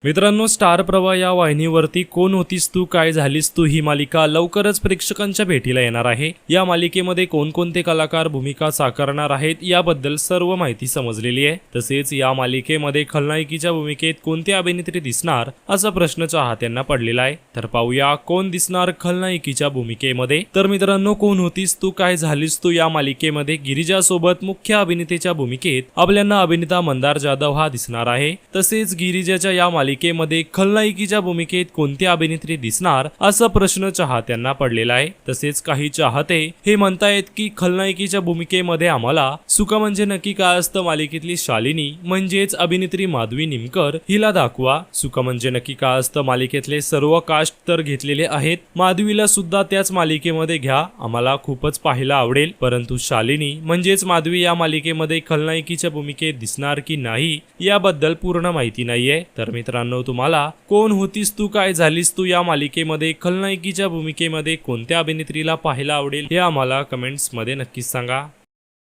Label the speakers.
Speaker 1: मित्रांनो, स्टार प्रवाह या वाहिनीवरती कोण होतीस तू काय झालीस तू ही मालिका लवकरच प्रेक्षकांच्या भेटीला येणार आहे। या मालिकेमध्ये कोणकोणते कलाकार भूमिका साकारणार आहेत याबद्दल सर्व माहिती समजलेली आहे। तसेच या मालिकेमध्ये खलनायकीच्या भूमिकेत कोणती अभिनेत्री दिसणार असा प्रश्न चाहत्यांना पडलेला आहे। तर पाहूया कोण दिसणार खलनायकीच्या भूमिकेमध्ये। तर मित्रांनो, कोण होतीस तू काय झालीस तू या मालिकेमध्ये गिरिजा सोबत मुख्य अभिनेत्याच्या भूमिकेत आपल्याला अभिनेता मंदार जाधव हा दिसणार आहे। तसेच गिरिजाच्या या मालिकेमध्ये खलनायकीच्या भूमिकेत कोणती अभिनेत्री दिसणार असा प्रश्न चाहत्यांना पडलेला आहे। तसेच काही चाहते हे म्हणतायत की खलनायकीच्या भूमिकेमध्ये आम्हाला सुका म्हणजे नक्की काय असतं मालिकेतली शालिनी म्हणजेच अभिनेत्री माधवी निमकर हिला दाखवा। सुका म्हणजे नक्की काय असतं मालिकेतले सर्व कास्ट तर घेतलेले आहेत, माधवीला सुद्धा त्याच मालिकेमध्ये घ्या, आम्हाला खूपच पाहायला आवडेल। परंतु शालिनी म्हणजेच माधवी या मालिकेमध्ये खलनायकीच्या भूमिकेत दिसणार की नाही याबद्दल पूर्ण माहिती नाहीये। तर मित्रांनो, तुम्हाला कोण होतीस तू काय झालीस तू या मालिकेमध्ये खलनायकीच्या भूमिकेमध्ये कोणत्या अभिनेत्रीला पाहायला आवडेल हे आम्हाला कमेंट्स मध्ये नक्कीच सांगा।